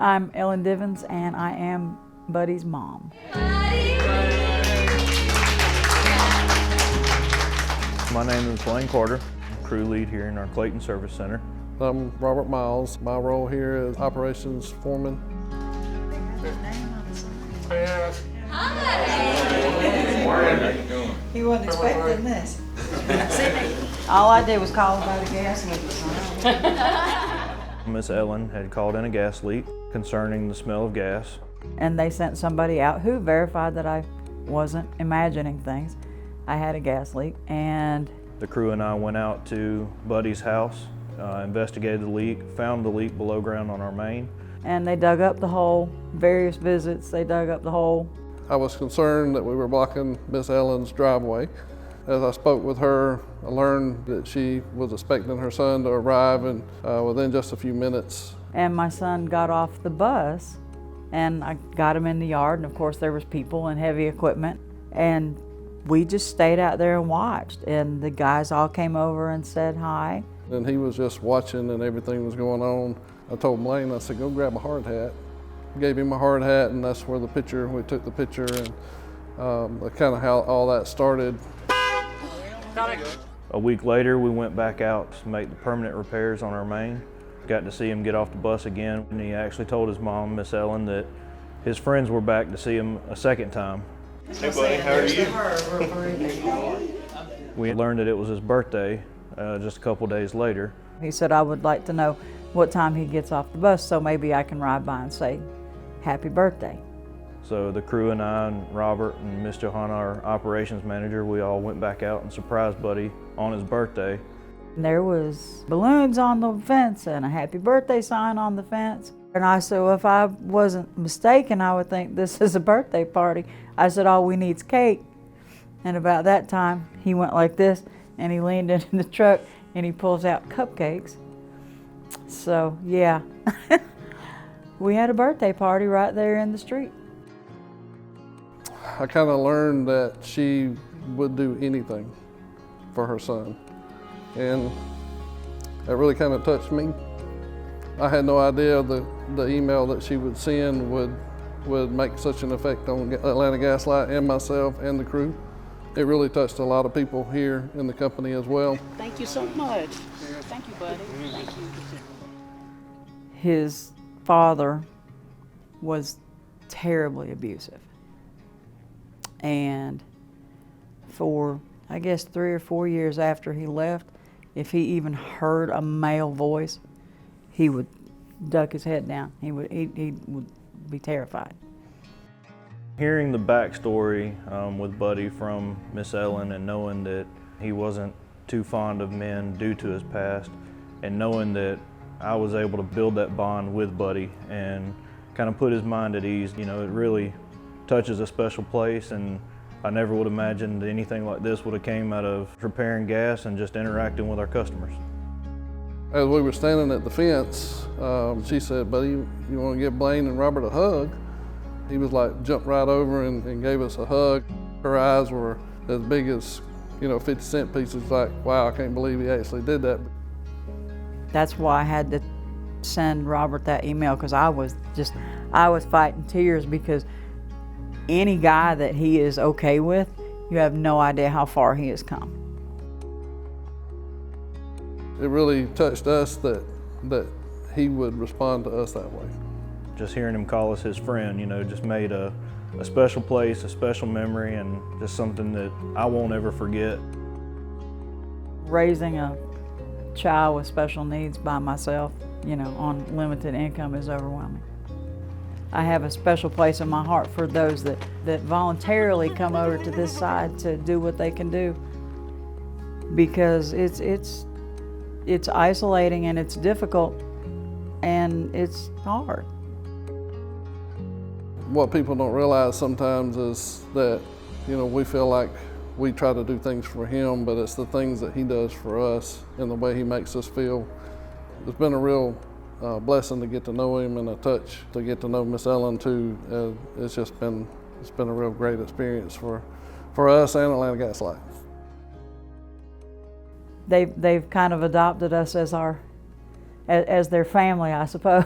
I'm Ellen Divins, and I am Buddy's mom. My name is Blaine Carter. I'm crew lead here in our Clayton Service Center. I'm Robert Miles. My role here is operations foreman. He wasn't expecting this. All I did was call about a gas leak. Miss Ellen had called in a gas leak concerning the smell of gas. And they sent somebody out who verified that I wasn't imagining things. I had a gas leak, and The crew and I went out to Buddy's house, investigated the leak, found the leak below ground on our main. they dug up the hole. Various visits, they dug up the hole. I was concerned that we were blocking Miss Ellen's driveway. As I spoke with her, I learned that she was expecting her son to arrive and within just a few minutes. And my son got off the bus, and I got him in the yard, and of course there was people and heavy equipment, and we just stayed out there and watched, and the guys all came over and said hi. And he was just watching and everything was going on. I told Blaine, I said, go grab a hard hat. Gave him a hard hat, and that's where we took the picture, and kind of how all that started. A week later, we went back out to make the permanent repairs on our main. Got to see him get off the bus again, and he actually told his mom, Miss Ellen, that his friends were back to see him a second time. Hey buddy, how are you? We learned that it was his birthday just a couple days later. He said, I would like to know what time he gets off the bus so maybe I can ride by and say, happy birthday. So the crew and I and Robert and Miss Johanna, our operations manager, we all went back out and surprised Buddy on his birthday. And there was balloons on the fence and a happy birthday sign on the fence. And I said, well, if I wasn't mistaken, I would think this is a birthday party. I said, all we need is cake. And about that time, he went like this, and he leaned into the truck, and he pulls out cupcakes. So, yeah, we had a birthday party right there in the street. I kind of learned that she would do anything for her son. And that really kind of touched me. I had no idea the email that she would send would make such an effect on Atlanta Gas Light and myself and the crew. It really touched a lot of people here in the company as well. Thank you so much. Thank you, buddy. Thank you. His father was terribly abusive. And for, I guess, 3 or 4 years after he left, if he even heard a male voice, he would duck his head down. He would be terrified. Hearing the backstory with Buddy from Miss Ellen and knowing that he wasn't too fond of men due to his past, and knowing that I was able to build that bond with Buddy and kind of put his mind at ease, you know, it really touches a special place, and I never would have imagined anything like this would have came out of repairing gas and just interacting with our customers. As we were standing at the fence, she said, buddy, you want to give Blaine and Robert a hug? He was like, jumped right over and gave us a hug. Her eyes were as big as, 50-cent pieces, like, wow, I can't believe he actually did that. That's why I had to send Robert that email, because I was fighting tears, because any guy that he is okay with, you have no idea how far he has come. It really touched us that he would respond to us that way. Just hearing him call us his friend, just made a special place, a special memory, and just something that I won't ever forget. Raising a child with special needs by myself, on limited income is overwhelming. I have a special place in my heart for those that voluntarily come over to this side to do what they can do, because it's isolating and it's difficult and it's hard. What people don't realize sometimes is that, we feel like we try to do things for him, but it's the things that he does for us and the way he makes us feel. It's been a real blessing to get to know him, and a touch to get to know Miss Ellen too. It's been a real great experience for us and Atlanta Gas Light. They've kind of adopted us as their family, I suppose.